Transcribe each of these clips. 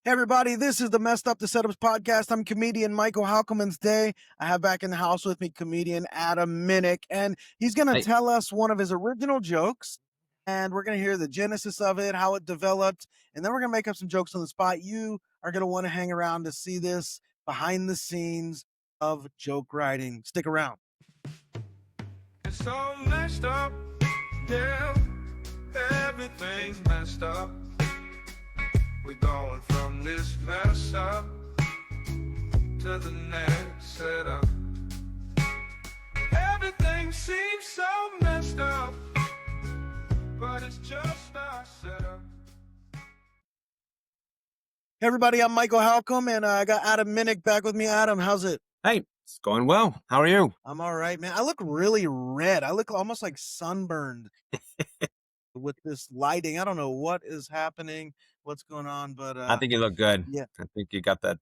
Hey everybody, this is the Messed Up to Setups podcast. I'm comedian Michael Halcom, and today I have back in the house with me comedian Adam Minnick, and he's going to Hey, tell us one of his original jokes, and we're going to hear the genesis of it, how it developed, and then we're going to make up some jokes on the spot. You are going to want to hang around to see this behind the scenes of joke writing. Stick around. It's all messed up, yeah. Everything's messed up. We're going from this mess up to the next setup. Everything seems so messed up, but it's just our setup. Hey everybody, I'm Michael Halcom, and I got Adam Minnick back with me. Adam, how's it? hey, it's going well. How are you? I'm all right, man. I look really red. I look almost like sunburned with this lighting. I don't know what is happening, what's going on, but I think you look good. yeah. I think you got that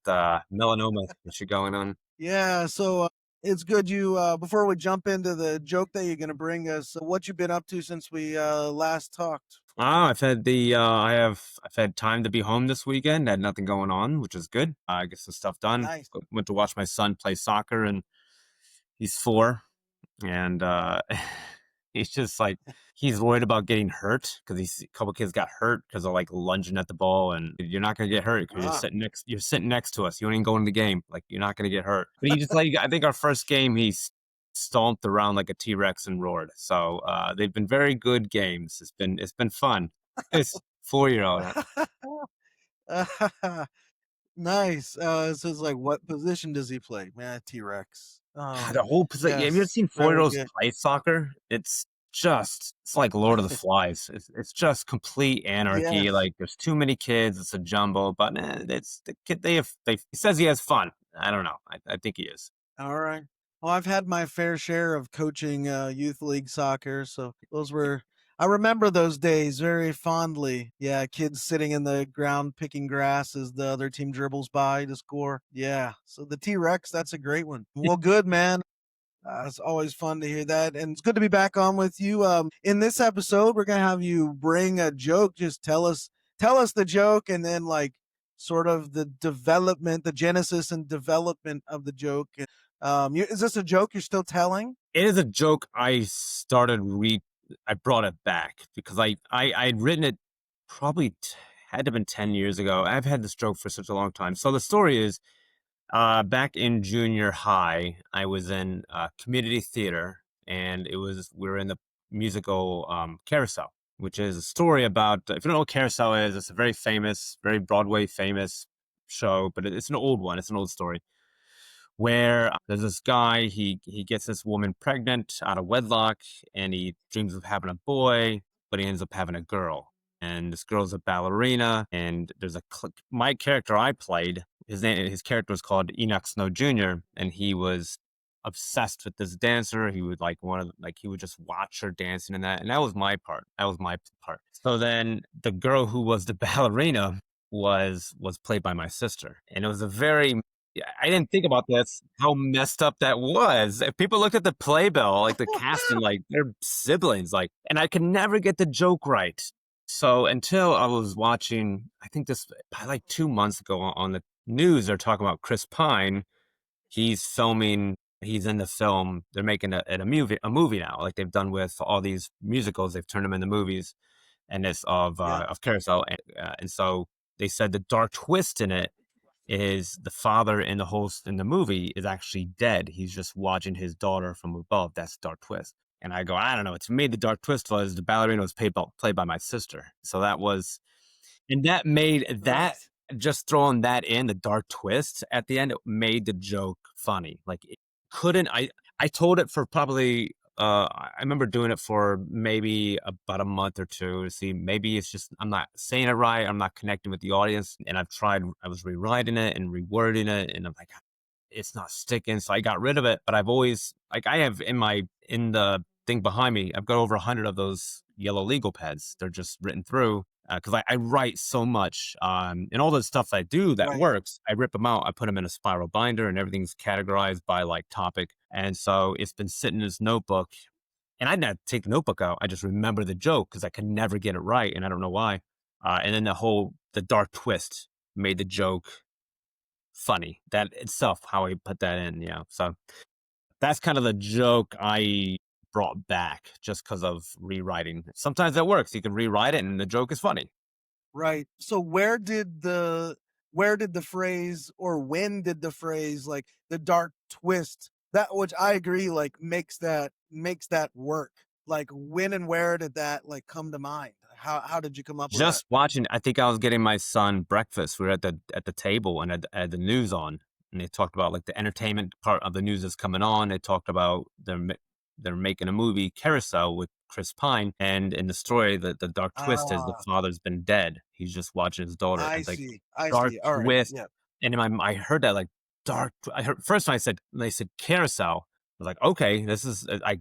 melanoma issue going on. Yeah, so it's good you before we jump into the joke that you're going to bring us, what you've been up to since we last talked. I've had I've had time to be home this weekend. Had nothing going on, which is good. I get some stuff done. Nice. Went to watch my son play soccer, and he's 4, and he's just like he's worried about getting hurt because a couple kids got hurt because of like lunging at the ball, and you're not gonna get hurt because you're sitting next to us. You don't even go in the game. Like you're not gonna get hurt. But he just like I think our first game he stomped around like a T-Rex and roared. So they've been very good games. It's been fun. It's 4-year-old. Nice. So it's like, what position does he play? Man, T-Rex. The whole position. Have you ever Yes, seen very 4-year-olds good. play soccer? It's like Lord of the Flies. It's just complete anarchy. Yes. Like there's too many kids. It's a jumble. But it's the kid. He says he has fun. I don't know. I think he is. All right. Well, I've had my fair share of coaching youth league soccer, so I remember those days very fondly. Yeah, kids sitting in the ground picking grass as the other team dribbles by to score. Yeah, so the T-Rex, that's a great one. Well, good, man. It's always fun to hear that, and it's good to be back on with you. In this episode, we're gonna have you bring a joke. Just tell us the joke, and then like sort of the development, the genesis and development of the joke. Is this a joke you're still telling? It is a joke. I brought it back because I'd written it probably had to have been 10 years ago. I've had this joke for such a long time. So the story is, back in junior high, I was in community theater, and we were in the musical Carousel, which is a story about, if you don't know what Carousel is, it's a very famous, very Broadway famous show, but it's an old one. It's an old story where there's this guy, he gets this woman pregnant out of wedlock, and he dreams of having a boy, but he ends up having a girl. And this girl's a ballerina, and my character I played, his character was called Enoch Snow Jr., and he was obsessed with this dancer. He would he would just watch her dancing and that was my part. That was my part. So then the girl who was the ballerina was played by my sister, and it was I didn't think about this, how messed up that was. If people look at the playbill, like the casting, like they're siblings, like, and I could never get the joke right. So until I was watching, I think this like 2 months ago on the news, they're talking about Chris Pine. He's in the film. They're making a movie now, like they've done with all these musicals. They've turned them into movies, and it's of Carousel. And so they said the dark twist in it is the father in the movie is actually dead. He's just watching his daughter from above. That's the dark twist. And I go, I don't know. To me, the dark twist was the ballerina was played by my sister. So that made that, just throwing that in, the dark twist at the end, it made the joke funny. Like I told it for probably, I remember doing it for maybe about a month or two to see, maybe it's just, I'm not saying it right. I'm not connecting with the audience. And I was rewriting it and rewording it, and I'm like, it's not sticking. So I got rid of it, but I've always, like, I have in the thing behind me, I've got over 100 of those yellow legal pads. They're just written through. Because I write so much, and all the stuff I do that works, I rip them out, I put them in a spiral binder, and everything's categorized by like topic. And so it's been sitting in this notebook, and I didn't take the notebook out. I just remember the joke because I could never get it right, and I don't know why. And then the dark twist made the joke funny. That itself, how I put that in, yeah. So that's kind of the joke I brought back just because of rewriting. Sometimes that works. You can rewrite it and the joke is funny. Right. So where did the phrase, or when did the phrase, like, the dark twist, that, which I agree, like, makes that work. Like, when and where did that, like, come to mind? How did you come up with that? Just watching, I think I was getting my son breakfast. We were at the table and had the news on, and they talked about like the entertainment part of the news that's coming on. They talked about they're making a movie Carousel with Chris Pine, and in the story, the dark twist is the Ah, father's been dead. He's just watching his daughter, I and like see. I dark see. All right. twist. Yeah. And in my I heard that like dark. I heard first when they said Carousel. I was like, okay, this is I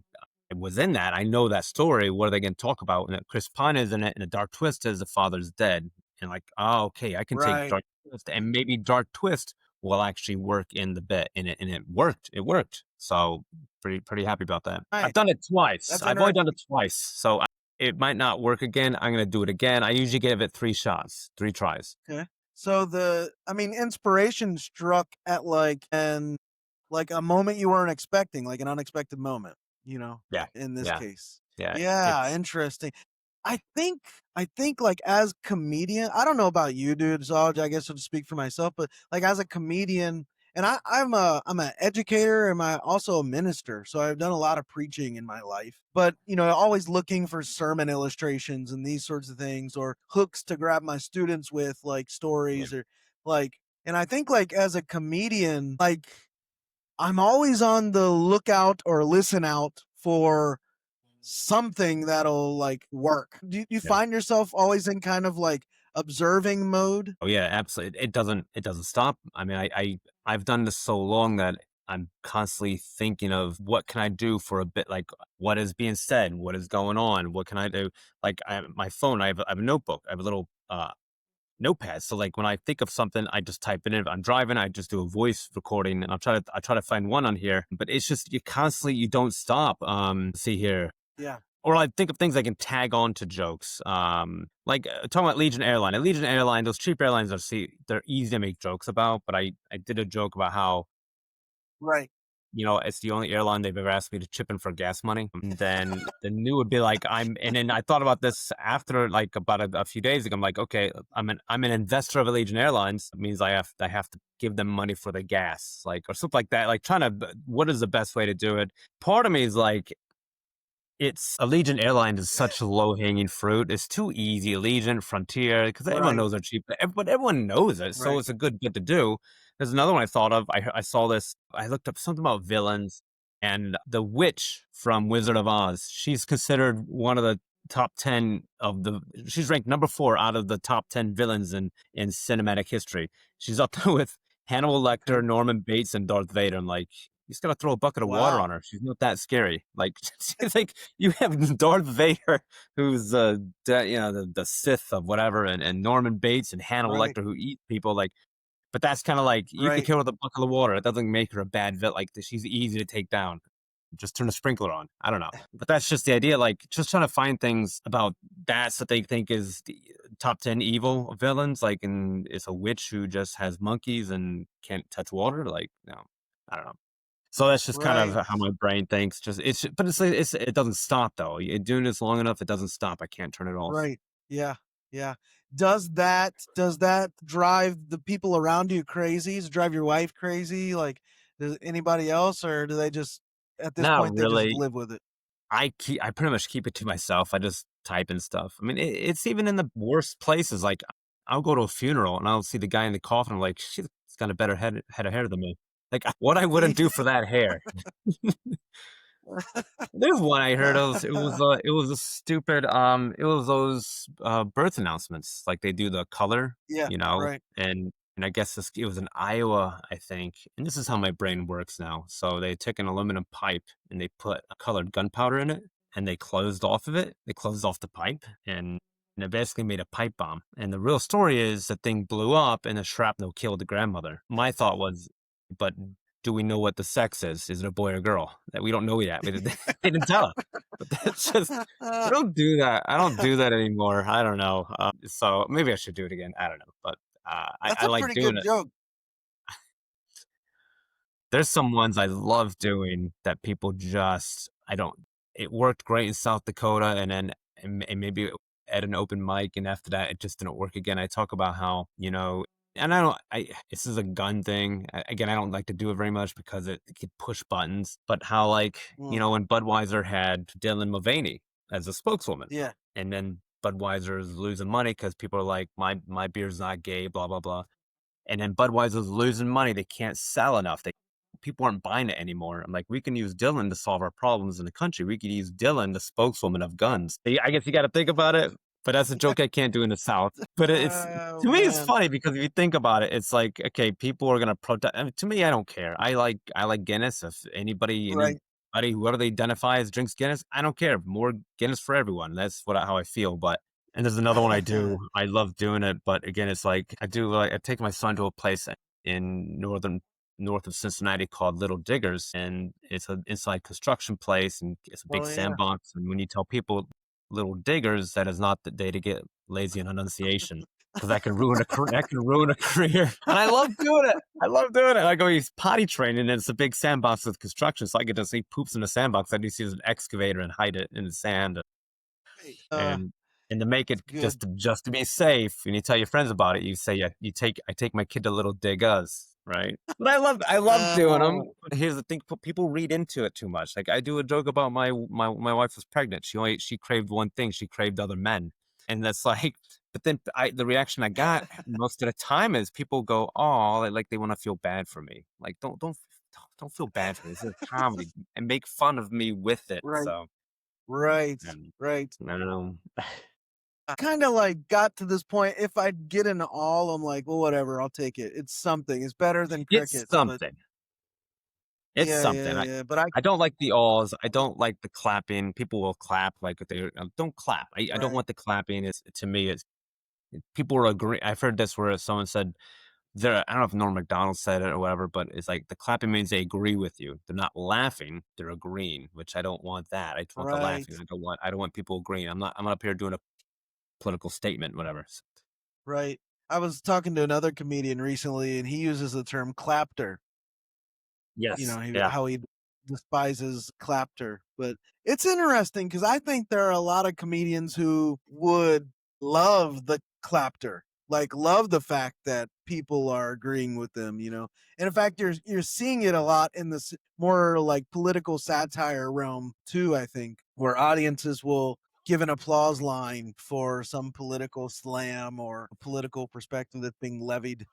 was in that. I know that story. What are they going to talk about? And Chris Pine is in it, and the dark twist is the father's dead. And like, oh, okay, I can take Right. dark twist, and maybe dark twist will actually work in the bit, and it worked. It worked. So pretty happy about that. I've Right. done it twice. That's I've only done it interesting. twice, so it might not work again. I'm going to do it again. I usually give it 3 shots, 3 tries. Okay. So I mean, inspiration struck at, like a moment you weren't expecting, like an unexpected moment, Yeah, in this yeah, case. yeah. Yeah, It's interesting. I think like, as comedian, I don't know about you, dude, so I guess I'll just speak for myself, but like as a comedian, and I'm an educator, and I'm also a minister, so I've done a lot of preaching in my life. But always looking for sermon illustrations and these sorts of things, or hooks to grab my students with, like yeah, stories, or like, and I think like as a comedian, like I'm always on the lookout or listen out for something that'll, like, work. Do you yeah. find yourself always in kind of like observing mode? Oh yeah, absolutely. It doesn't stop. I mean, I've done this so long that I'm constantly thinking of what can I do for a bit, like what is being said, what is going on, what can I do? Like my phone, I have a notebook, I have a little notepad. So like when I think of something, I just type it in. If I'm driving, I just do a voice recording, and I try to find one on here. But it's just you don't stop. See here, Yeah. or I think of things I can tag on to jokes. Like talking about Legion Airline. At Legion Airline, those cheap airlines they're easy to make jokes about. But I did a joke about how Right. it's the only airline they've ever asked me to chip in for gas money. And then the new would be like and then I thought about this after like about a few days ago. I'm like, okay, I'm an investor of Allegiant Airlines. It means I have to give them money for the gas, like or something like that. Like what is the best way to do it? Part of me is like it's Allegiant Airlines is such low hanging fruit. It's too easy. Allegiant, Frontier, because everyone Right. knows they're cheap, but everyone knows it, so Right. it's a good bit to do. There's another one I thought of. I saw this. I looked up something about villains, and the witch from Wizard of Oz. She's considered one of the top 10 of the. She's ranked number 4 out of the top 10 villains in cinematic history. She's up there with Hannibal Lecter, Okay. Norman Bates, and Darth Vader. I'm like, you just gotta throw a bucket of water Wow. on her. She's not that scary. Like, she's like you have Darth Vader, who's the Sith of whatever, and Norman Bates and Hannibal Right. Lecter who eat people. Like, but that's kind of like you can Right. kill her with a bucket of water. It doesn't make her a bad vet. Like she's easy to take down. Just turn a sprinkler on. I don't know, but that's just the idea. Like, just trying to find things about that's what they think is the top 10 evil villains. Like, and it's a witch who just has monkeys and can't touch water. Like, no, I don't know. So that's just kind of Right. how my brain thinks. But it doesn't stop though. You're doing this long enough, it doesn't stop. I can't turn it off. Right. Yeah. Yeah. Does that drive the people around you crazy? Does it drive your wife crazy? Like, does anybody else, or do they just, at this Not point, they just really. live with it? I pretty much keep it to myself. I just type and stuff. I mean, it's even in the worst places. Like I'll go to a funeral and I'll see the guy in the coffin. I'm like, she's got a better head of hair than me. Like what I wouldn't do for that hair. There's one I heard of. It was a stupid it was those birth announcements. Like they do the color, Yeah. Right. and I guess it was in Iowa, I think. And this is how my brain works now. So they took an aluminum pipe and they put a colored gunpowder in it and they closed off of it. They closed off the pipe and it basically made a pipe bomb. And the real story is the thing blew up and the shrapnel killed the grandmother. My thought was, but do we know what the sex is? Is it a boy or girl? That we don't know yet. They didn't tell us. But that's just I don't do that. I don't do that anymore. I don't know. So maybe I should do it again. I don't know. But That's I a like pretty doing good it. joke. There's some ones I love doing that people just I don't it worked great in South Dakota, and then and maybe at an open mic, and after that, it just didn't work again. I talk about how, and I don't I this is a gun thing. Again, I don't like to do it very much because it could push buttons, but how, like, Mm, when Budweiser had Dylan Mulvaney as a spokeswoman, yeah. and then Budweiser is losing money because people are like, my beer's not gay, blah, blah, blah. And then Budweiser's losing money. They can't sell enough. People aren't buying it anymore. I'm like, we can use Dylan to solve our problems in the country. We could use Dylan, the spokeswoman of guns. I guess you got to think about it, but that's a joke I can't do in the South. But Oh to me, it's man. funny because if you think about it, it's like, okay, people are gonna protest. I mean, to me, I don't care. I like Guinness. If Right. anybody, whoever they identify as drinks Guinness, I don't care. More Guinness for everyone. That's how I feel. But and there's another one I do. I love doing it, but again, it's like I take my son to a place in north of Cincinnati called Little Diggers, and it's an inside construction place, and it's a big Oh yeah. sandbox. And when you tell people Little Diggers, that is not the day to get lazy on enunciation because that can ruin a career. That can ruin a career. And I love doing it. I love doing it. I go use potty training, and it's a big sandbox with construction, so I get to see poops in the sandbox. I just use an excavator and hide it in the sand, Right. and to make It's it good. just to be safe, and you tell your friends about it, you say, yeah, I take my kid to Little Diggers, right? But I love doing them. Oh, Here's the thing: people read into it too much. Like, I do a joke about my wife was pregnant. She craved one thing. She craved other men, and that's like. But then the reaction I got most of the time is people go, oh, like they want to feel bad for me. Like, don't feel bad for me. This is comedy, and make fun of me with it. right. So, Right. and Right. I don't know. I kind of like got to this point. If I get an all, I'm like, well, whatever, I'll take it. It's something. It's better than It's crickets, but something. It's yeah, something. yeah, yeah. But I I don't like the awes. I don't like the clapping. People will clap like they don't clap. I don't right, want the clapping. It's to me. It's people will agree. I've heard this where someone said there. I don't know if Norm Macdonald said it or whatever, but it's like the clapping means they agree with you. They're not laughing. They're agreeing, which I don't want that. I just want the right, laughing. I don't want people agreeing. I'm not up here doing a political statement, whatever. right. I was talking to another comedian recently, and he uses the term clapter. Yes. Yeah. How he despises clapter. But it's interesting because I think there are a lot of comedians who would love the clapter, like love the fact that people are agreeing with them. And in fact, you're seeing it a lot in this more like political satire realm too. I think where audiences will give an applause line for some political slam or a political perspective that's being levied.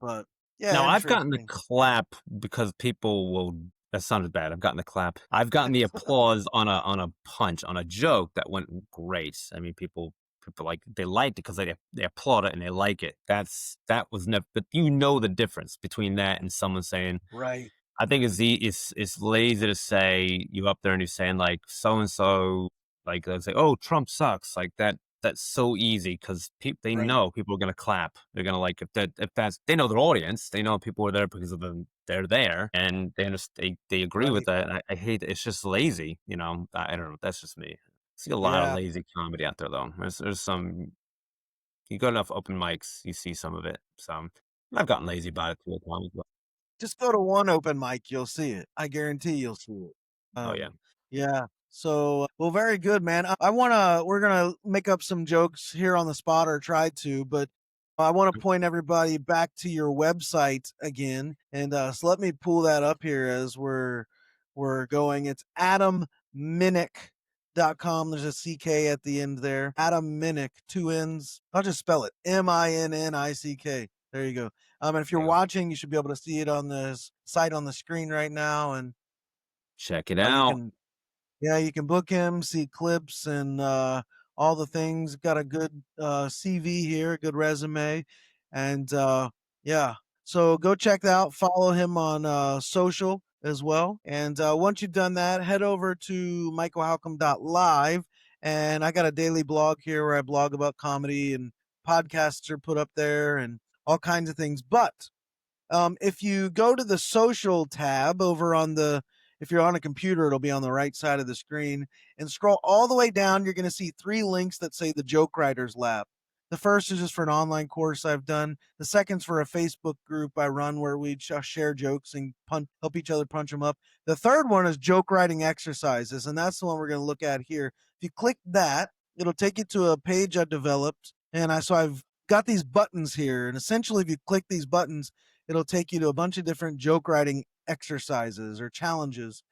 But yeah, Now I've gotten the interesting. clap because people will. That sounded bad. I've gotten the clap. I've gotten the applause on a punch on a joke that went great. I mean, people like they liked it because they applaud it and they like it. That was never. But the difference between that and someone saying, Right, I think it's lazy to say you up there and you're saying like so and so, like they say, oh, Trump sucks, like that. That's so easy because they right, know people are gonna clap. They're gonna like if that's they know their audience. They know people are there because of them. They're there and they understand, they agree with right. that. And I hate it. It's just lazy. I don't know. That's just me. I see a lot of Yeah. lazy comedy out there though. There's some. You go to enough open mics, you see some of it. So I've gotten lazy about it too. At times, but, Just go to one open mic, you'll see it. I guarantee you'll see it. oh yeah. Yeah. So, well, very good, man. We're gonna make up some jokes here on the spot or try to, but I want to point everybody back to your website again. And so let me pull that up here as we're going. It's adamminnick.com. There's a CK at the end there. Adam Minnick, two N's. I'll just spell it Minnick. There you go. And if you're Yeah. watching, you should be able to see it on the site on the screen right now. And Check it you out. can yeah, you can book him, see clips and all the things. Got a good CV here, good resume, and yeah. So go check that out. Follow him on social as well. And once you've done that, head over to michaelhalcomb.live. And I got a daily blog here where I blog about comedy and podcasts are put up there and all kinds of things. But if you go to the social tab over on if you're on a computer, it'll be on the right side of the screen and scroll all the way down. You're going to see three links that say the Joke Writers Lab. The first is just for an online course I've done. The second's for a Facebook group I run where we share jokes and help each other punch them up. The third one is joke writing exercises, and that's the one we're going to look at here. If you click that, it'll take you to a page I developed, and I've got these buttons here, and essentially, if you click these buttons, it'll take you to a bunch of different joke writing exercises or challenges.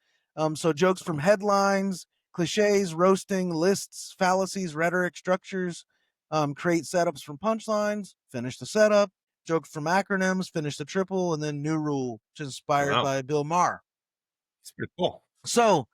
So jokes from headlines, cliches, roasting, lists, fallacies, rhetoric, structures, create setups from punchlines, finish the setup, jokes from acronyms, finish the triple, and then new rule, which is inspired Wow, by Bill Maher. it's pretty cool. So,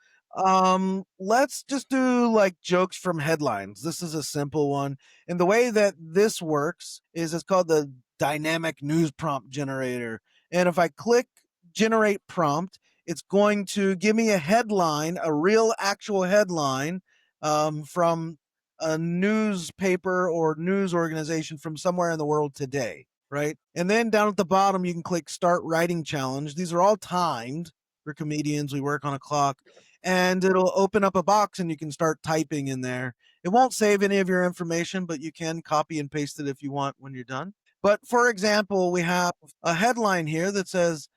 let's just do like jokes from headlines. This is a simple one. And the way that this works is it's called the dynamic news prompt generator. And if I click generate prompt, it's going to give me a headline, a real actual headline from a newspaper or news organization from somewhere in the world today, right? And then down at the bottom, you can click start writing challenge. These are all timed for comedians. We work on a clock, and it'll open up a box and you can start typing in there. It won't save any of your information, but you can copy and paste it if you want when you're done. But for example, we have a headline here that says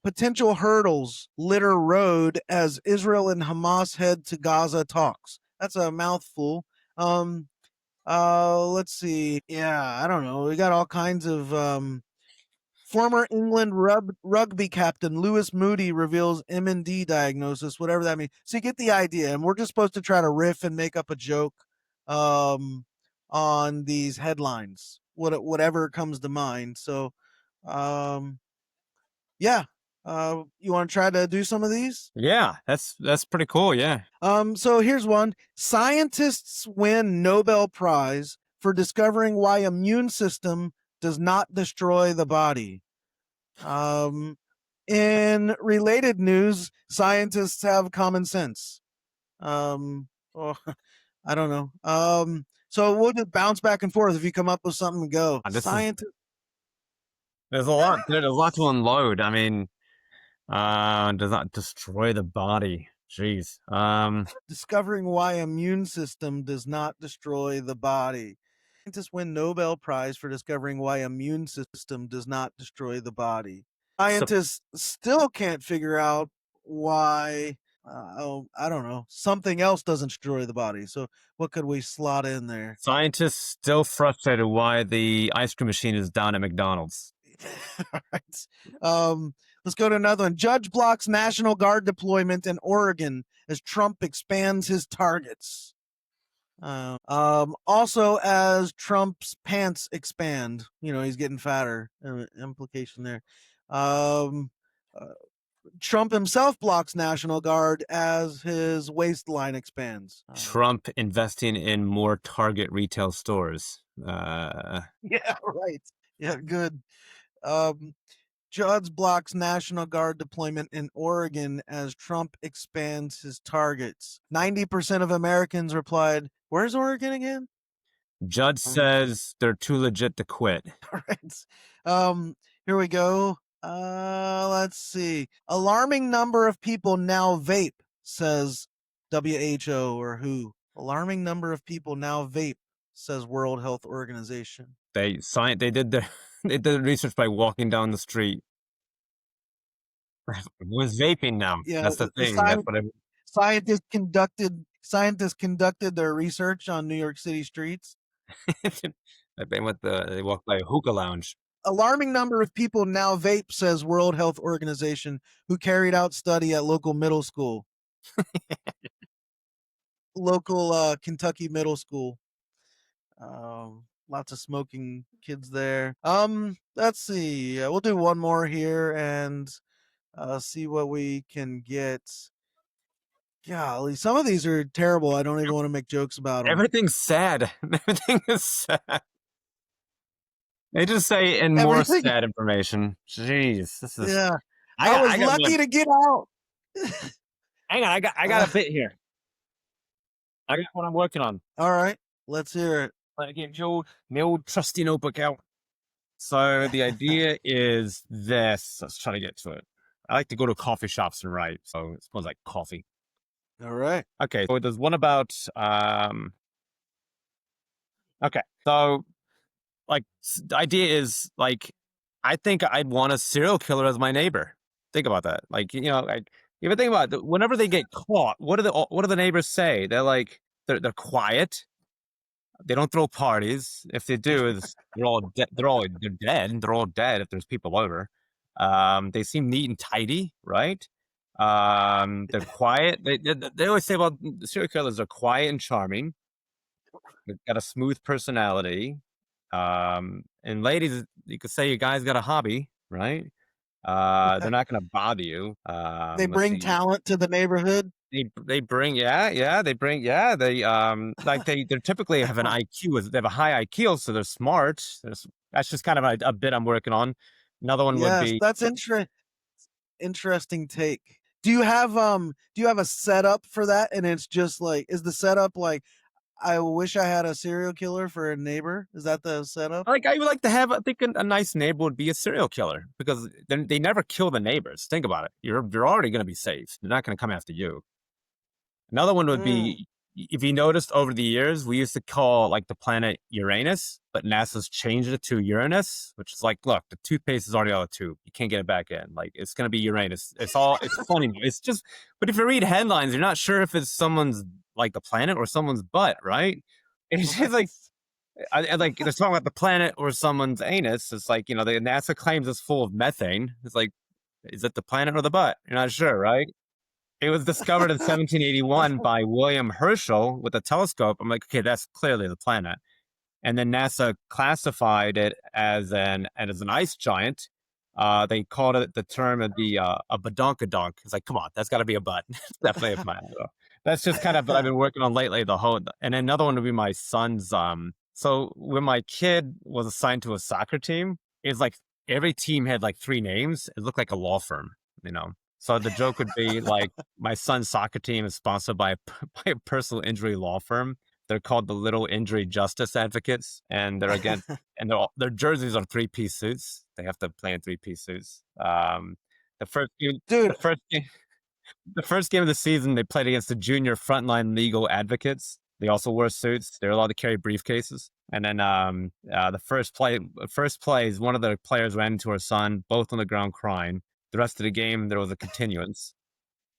potential hurdles litter road as Israel and Hamas head to Gaza talks. That's a mouthful. Let's see. Yeah, I don't know. We got all kinds of former England rugby captain Lewis Moody reveals M&D diagnosis, whatever that means. So you get the idea, and we're just supposed to try to riff and make up a joke on these headlines, whatever comes to mind. So, yeah, you want to try to do some of these? Yeah, that's pretty cool. Yeah. So here's one. Scientists win Nobel Prize for discovering why immune system does not destroy the body. In related news, scientists have common sense. Oh, I don't know. So we'll just bounce back and forth. If you come up with something, go. Scientists There's a lot. There's a lot to unload. I mean, does not destroy the body. Jeez. discovering why immune system does not destroy the body. Scientists win Nobel Prize for discovering why immune system does not destroy the body. Scientists still can't figure out why. I don't know. Something else doesn't destroy the body. So what could we slot in there? Scientists still frustrated why the ice cream machine is down at McDonald's. All right. Let's go to another one. Judge blocks National Guard deployment in Oregon as Trump expands his targets. Also, as Trump's pants expand, he's getting fatter. Implication there. Um, Trump himself blocks National Guard as his waistline expands. Trump investing in more Target retail stores. Yeah, right. Yeah, good. Judge blocks National Guard deployment in Oregon as Trump expands his targets. 90% of Americans replied, "Where's Oregon again?" Judge says they're too legit to quit. All right. Here we go. Let's see. Alarming number of people now vape, says WHO or WHO. Alarming number of people now vape, says World Health Organization. They did the research by walking down the street. Was vaping now. Yeah, That's the thing. That's what scientists conducted their research on New York City streets. they walked by a hookah lounge. Alarming number of people now vape, says World Health Organization, who carried out study at local middle school. Local Kentucky middle school. Lots of smoking kids there. Let's see. We'll do one more here and see what we can get. Golly, some of these are terrible. I don't even want to make jokes about them. Everything's sad. Everything is sad. They just say and more sad information. Jeez, this is. Yeah, I was lucky to get out. Hang on, I got a bit here. I got what I'm working on. All right, let's hear it. Let me get my old trusty notebook out. So the idea is this. Let's try to get to it. I like to go to coffee shops and write, so it smells like coffee. All right. Okay, so there's one about. Okay, so the idea is like, I think I'd want a serial killer as my neighbor. Think about that. Like, like, you ever think about it, whenever they get caught, what do the neighbors say? They're quiet. They don't throw parties. If they do, they're dead. They're all dead if there's people over. They seem neat and tidy, right? They're quiet. They always say about serial killers are quiet and charming. They've got a smooth personality. And ladies, you could say your guy's got a hobby, right? They're not gonna bother you. They Let's bring see. talent to the neighborhood. They bring they typically have an IQ. They have a high IQ, so they're smart. That's just kind of a bit I'm working on. Another one would Yes, be that's interesting take. Do you have a setup for that? And it's just like, is the setup like, I wish I had a serial killer for a neighbor? Is that the setup? like I would like to have. I think a nice neighbor would be a serial killer because then they never kill the neighbors. Think about it. You're already going to be safe. They're not going to come after you. Another one would Mm. be, if you noticed over the years, we used to call like the planet Uranus, but NASA's changed it to Uranus, which is like, look, the toothpaste is already out of the tube. You can't get it back in. Like, it's going to be Uranus. It's funny. It's just, but if you read headlines, you're not sure if it's someone's like the planet or someone's butt, right? It's just Right. like, like they're talking about the planet or someone's anus. It's like, the NASA claims it's full of methane. It's like, is it the planet or the butt? You're not sure, right? It was discovered in 1781 by William Herschel with a telescope. I'm like, okay, that's clearly the planet. And then NASA classified it as an ice giant. They called it the term of the a badonkadonk. It's like, come on, that's got to be a butt. It's definitely a planet. So that's just kind of what I've been working on lately. And another one would be my son's. So when my kid was assigned to a soccer team, it's like every team had like three names. It looked like a law firm, you know. So the joke would be like, my son's soccer team is sponsored by by a personal injury law firm. They're called the Little Injury Justice Advocates, and their jerseys are three-piece suits. They have to play in three-piece suits. The first game, the Dude, first game, the first game of the season, they played against the junior frontline legal advocates. They also wore suits. They're allowed to carry briefcases. And then the first play is one of the players ran into her son, both on the ground crying. The rest of the game, there was a continuance.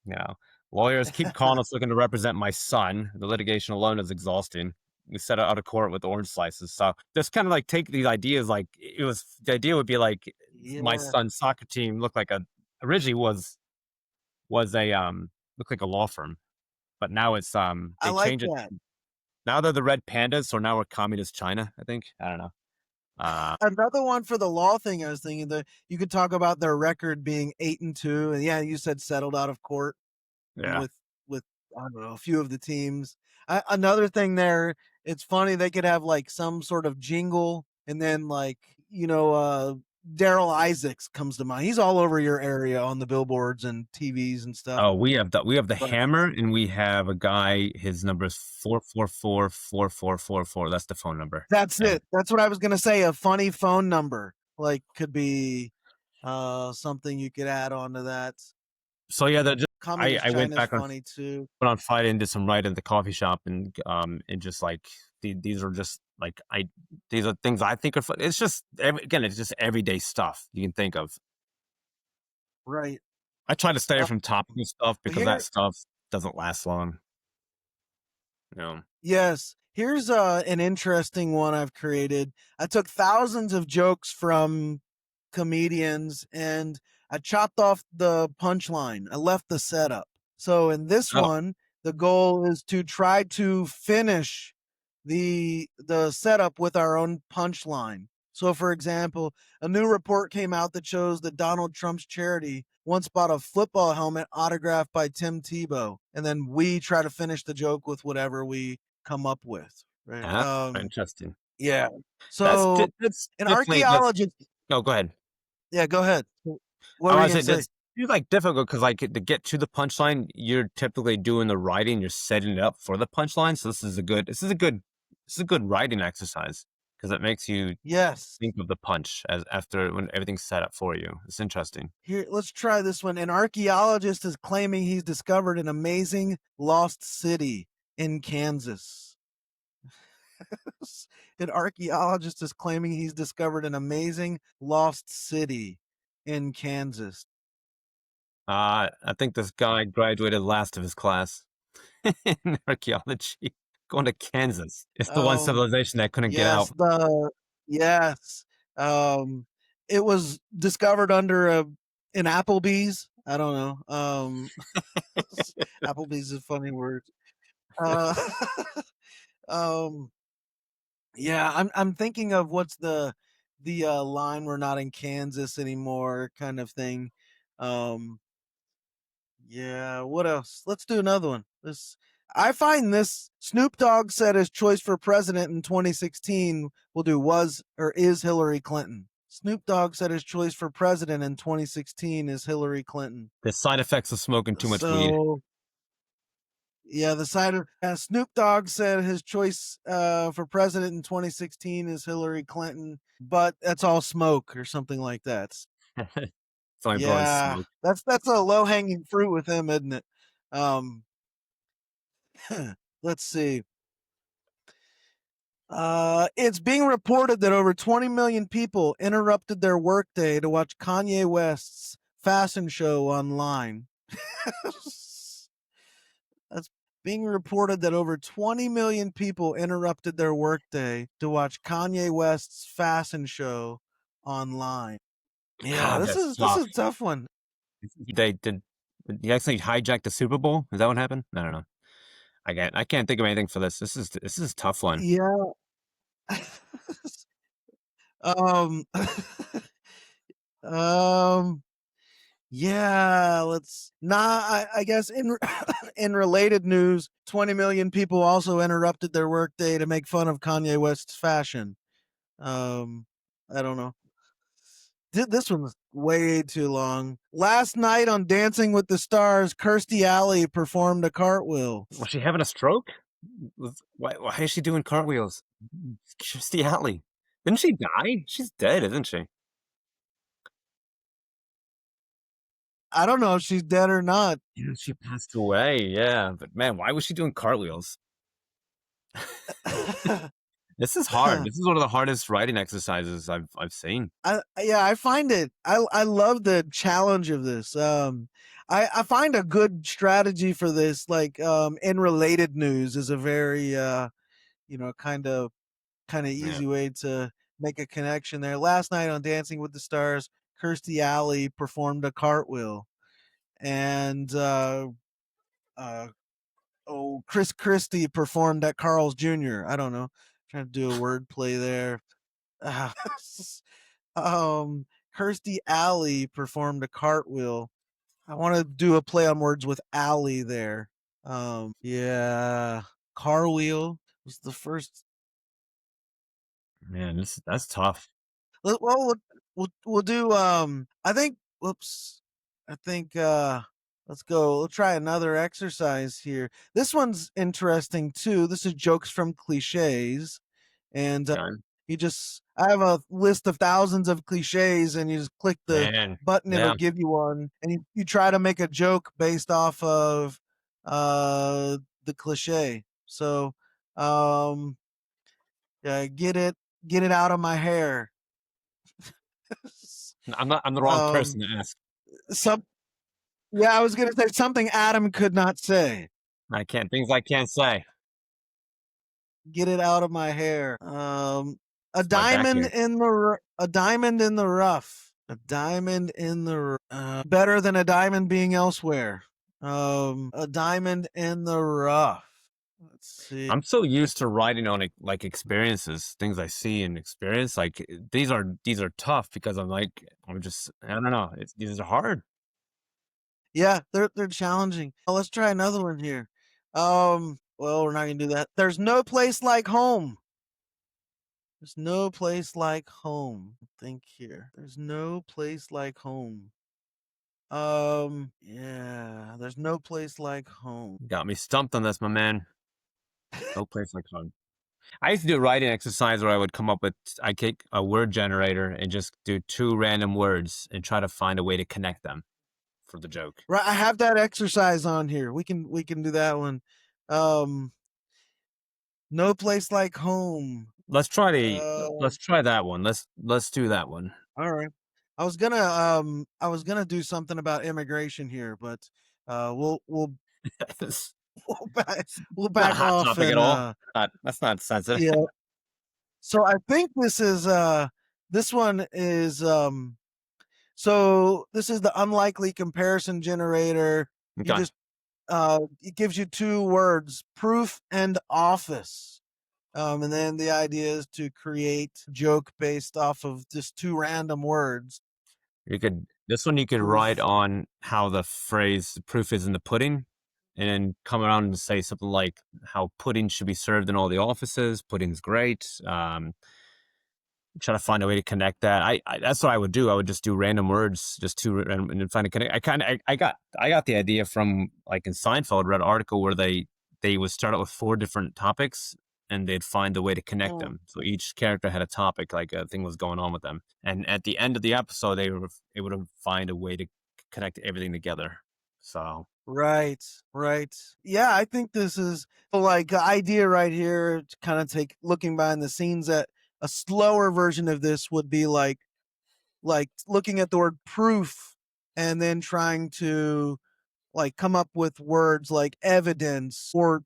You know, lawyers keep calling us looking to represent my son. The litigation alone is exhausting. We set out of court with orange slices. So just kind of like take these ideas. Like the idea would be like my yeah, son's soccer team looked like originally was a looked like a law firm, but now it's I they like change it. that. Now they're the Red Pandas, so now we're communist China. I think I don't know. Another one for the law thing, I was thinking that you could talk about their record being 8-2, and yeah, you said settled out of court Yeah. with I don't know, a few of the teams. Another thing there, it's funny they could have like some sort of jingle, and then like, Daryl Isaacs comes to mind. He's all over your area on the billboards and TVs and stuff. Oh, we have the But hammer, and we have a guy. His number is 444-4444. That's the phone number. that's And it. That's what I was gonna say. A funny phone number like could be something you could add on to that. so yeah, they're just I, Communist I went China's back funny too. went on Friday and did some writing at the coffee shop, and just like these are just like these are things I think are fun. It's just again, it's just everyday stuff you can think of. Right. I try to stay away Uh, from topical stuff because that here stuff doesn't last long. You know. Yes. Here's an interesting one I've created. I took thousands of jokes from comedians and I chopped off the punchline. I left the setup. So in this Oh, one, the goal is to try to finish the setup with our own punchline. So for example, a new report came out that shows that Donald Trump's charity once bought a football helmet autographed by Tim Tebow, and then we try to finish the joke with whatever we come up with, right? that's interesting. Yeah. That's So that's an definitely that's. archaeologist, No, go ahead. yeah, go ahead. What I were you was gonna say say? that's like difficult because like to get to the punchline, you're typically doing the writing, you're setting it up for the punchline. So this is a good writing exercise because it makes you Yes. think of the punch as after when everything's set up for you. It's interesting. Here, let's try this one. An archaeologist is claiming he's discovered an amazing lost city in Kansas. An archaeologist is claiming he's discovered an amazing lost city in Kansas. I think this guy graduated last of his class in archaeology, going to Kansas. It's the one Um, civilization that couldn't get yes, out. yes. Um, it was discovered under an Applebee's. I don't know. Applebee's is a funny word. Uh, um, yeah, I'm thinking of what's the line "We're not in Kansas anymore" kind of thing. Um, yeah, what else? Let's do another one. This I find this Snoop Dogg said his choice for president in 2016 will do was or is Hillary Clinton. Snoop Dogg said his choice for president in 2016 is Hillary Clinton. The side effects of smoking too much weed. So yeah, the side of Snoop Dogg said his choice for president in 2016 is Hillary Clinton, but that's all smoke or something like that. It's only blowing Yeah, smoke. that's a low hanging fruit with him, isn't it? Um, let's see. It's being reported that over 20 million people interrupted their workday to watch Kanye West's fashion show online. That's being reported that over 20 million people interrupted their workday to watch Kanye West's fashion show online. Yeah, God, this that's is tough. a tough one. They did he actually hijack the Super Bowl? Is that what happened? I don't know. I can't think of anything for this. This is a tough one. Yeah. um um yeah, I guess in in related news, 20 million people also interrupted their workday to make fun of Kanye West's fashion. Um I don't know. This one's way too long. Last night on Dancing with the Stars, Kirstie Alley performed a cartwheel. Was she having a stroke? Why is she doing cartwheels? Kirstie Alley. Didn't she die? She's dead, isn't she? I don't know if she's dead or not. Yeah, she passed away. Yeah, but man, why was she doing cartwheels? This is hard. This is one of the hardest writing exercises I've seen. I find it. I love the challenge of this. I find a good strategy for this, like in related news, is a very kind of Yeah. easy way to make a connection there. Last night on Dancing with the Stars, Kirstie Alley performed a cartwheel, and uh, Chris Christie performed at Carl's Jr. I don't know, trying to do a word play there. Uh, um, Kirstie Alley performed a cartwheel. I want to do a play on words with alley there. Yeah, cartwheel was the first. Man, that's tough. Well, we'll do. I think. Whoops. I think. Let's go. We'll try another exercise here. This one's interesting too. This is jokes from cliches, and Okay. you just. I have a list of thousands of cliches, and you just click the Man. button. It'll Yeah. give you one, and you try to make a joke based off of the cliche. So, um, yeah, get it out of my hair. I'm the wrong um person to ask. some Yeah, I was gonna say something Adam could not say. I can't say. Get it out of my hair. It's my back hair. A diamond in the rough. A diamond in the better than a diamond being elsewhere. A diamond in the rough. Let's see. I'm so used to writing on like experiences, things I see and experience. Like these are tough because I don't know. These are hard. Yeah, they're challenging. Let's try another one here. Well, we're not gonna do that. There's no place like home. There's no place like home. Think here. There's no place like home. Yeah, there's no place like home. Got me stumped on this, my man. No place like home. I used to do a writing exercise where I take a word generator and just do two random words and try to find a way to connect them for the joke. Right, I have that exercise on here. We can do that one. Um, no place like home. Uh, let's try that one. Let's do that one. all right. I was gonna do something about immigration here, but we'll It's we'll back we'll not a back hot off topic at and all. Not That's not sensitive. yeah. So I think this one is so this is the unlikely comparison generator. You Okay. just it gives you two words, proof and office. And then the idea is to create joke based off of just two random words, You could write proof. on how the phrase "the proof is in the pudding," and then come around and say something like how pudding should be served in all the offices. Pudding's great. Try to find a way to connect that. I That's what I would do. I would just do random words, just two random, and then find a connect. I got the idea from like in Seinfeld. Read an article where they would start out with four different topics, and they'd find a way to connect Mm, them. So each character had a topic, like a thing was going on with them, and at the end of the episode, they would find a way to connect everything together. So right, right. Yeah, I think this is like an idea right here to kind of take looking behind the scenes at a slower version of this would be like looking at the word proof and then trying to like come up with words like evidence, court,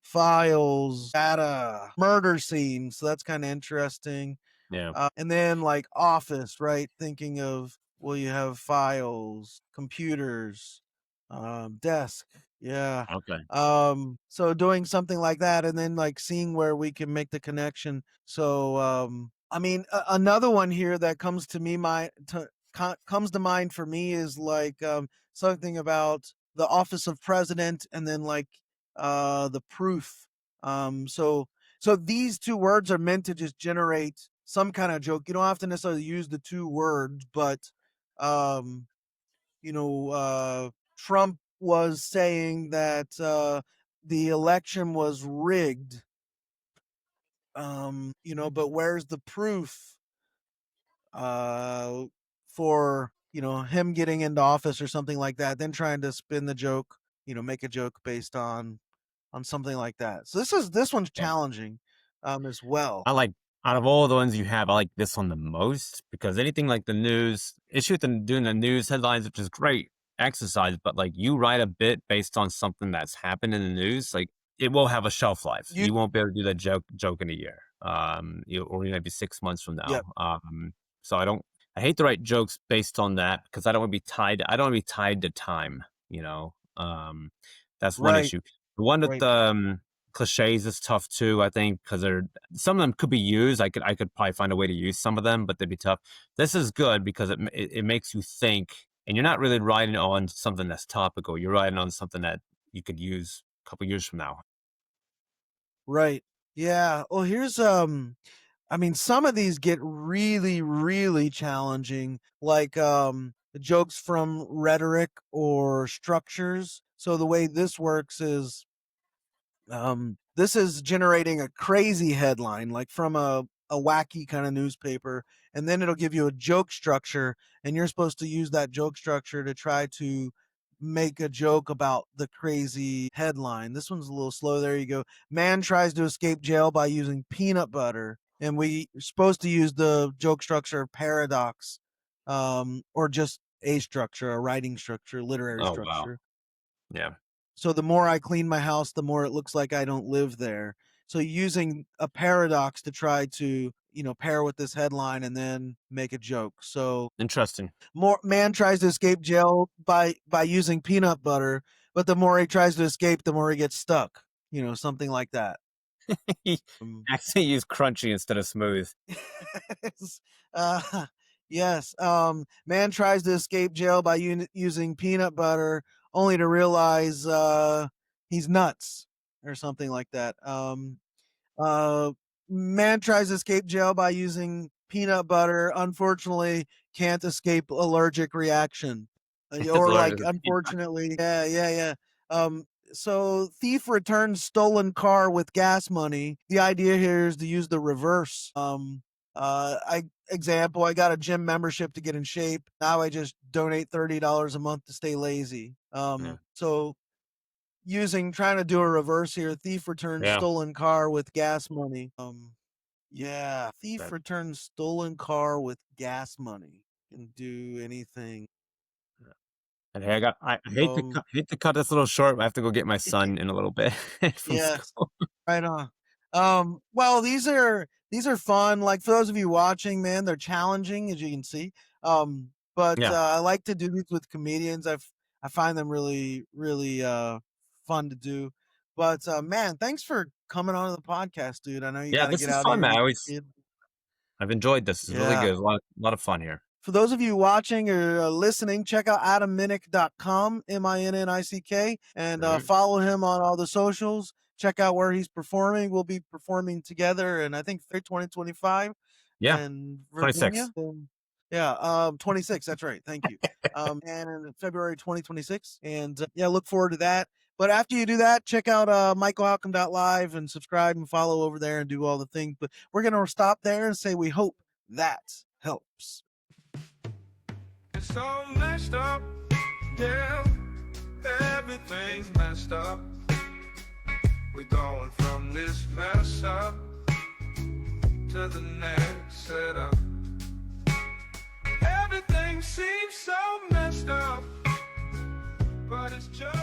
files, data, murder scene. So that's kind of interesting. yeah, And then like office, right? Thinking of, well, you have files, computers, desk. Yeah. okay, So doing something like that and then like seeing where we can make the connection. So, I mean, another one here that comes to me, comes to mind for me is like, something about the office of president and then like, the proof. So, so these two words are meant to just generate some kind of joke. You don't have to necessarily use the two words, but um, Trump was saying that the election was rigged. But where's the proof uh for, him getting into office or something like that? Then trying to spin the joke, make a joke based on something like that. So this one's yeah. challenging as well. I like Out of all the ones you have, I like this one the most because anything like the news issue with doing the news headlines, which is great exercise, but like you write a bit based on something that's happened in the news, like it will have a shelf life. You You won't be able to do that joke in a year, or maybe 6 months from Yep, now. So I hate to write jokes based on that because I don't want to be tied. I don't want to be tied to time. You know, that's one right, issue. The one with right, cliches is tough too. I think because they're some of them could be used. I could probably find a way to use some of them, but they'd be tough. This is good because it makes you think, and you're not really riding on something that's topical. You're riding on something that you could use a couple years from now. right. Yeah. Well, here's I mean, some of these get really, really challenging, like the jokes from rhetoric or structures. So the way this works is this is generating a crazy headline, like from a wacky kind of newspaper, and then it'll give you a joke structure, and you're supposed to use that joke structure to try to make a joke about the crazy headline. This one's a little slow. There you go. Man tries to escape jail by using peanut butter, and we are supposed to use the joke structure paradox, or just a structure, a writing structure, literary Oh wow, structure. yeah, So the more I clean my house, the more it looks like I don't live there. So using a paradox to try to, pair with this headline and then make a joke. So interesting. more man tries to escape jail by using peanut butter, but the more he tries to escape, the more he gets stuck. Something like that. He Um, actually used crunchy instead of smooth. uh, yes. Man tries to escape jail by using peanut butter, only to realize he's nuts or something like that. Uh, Man tries to escape jail by using peanut butter. Unfortunately, can't escape allergic reaction. It's Or larger like, than peanut. unfortunately, yeah, yeah, yeah. So thief returns stolen car with gas money. The idea here is to use the reverse. I example, I got a gym membership to get in shape. Now I just donate $30 a month to stay lazy. Yeah, So trying to do a reverse here. Thief returns yeah. stolen car with gas money. Yeah, thief That returns stolen car with gas money. Can do anything. and hey, Um, hate to cut this a little short. I have to go get my son in a little bit from yes, school. right on. Well, these are fun. Like for those of you watching, man, they're challenging as you can see. But Yeah. I like to do these with comedians. I find them really fun to do. But man, thanks for coming on to the podcast, dude. I know you Yeah, got to this get is out of fun, here man. and get the kid. I've enjoyed this. It's really Yeah. good. A lot of fun here. For those of you watching or listening, check out adamminnick.com, Minnick, and Mhm. follow him on all the socials. Check out where he's performing. We'll be performing together in, I think, 2025 Yeah, in 26. Virginia. Yeah, 26. That's right. Thank you. And in February 2026. And yeah, look forward to that. But after you do that, check out michaelhalcom.live and subscribe and follow over there and do all the things. But we're going to stop there and say we hope that helps. It's all messed up, yeah. Everything's messed up. We're going from this mess up to the next setup. Everything seems so messed up, but it's just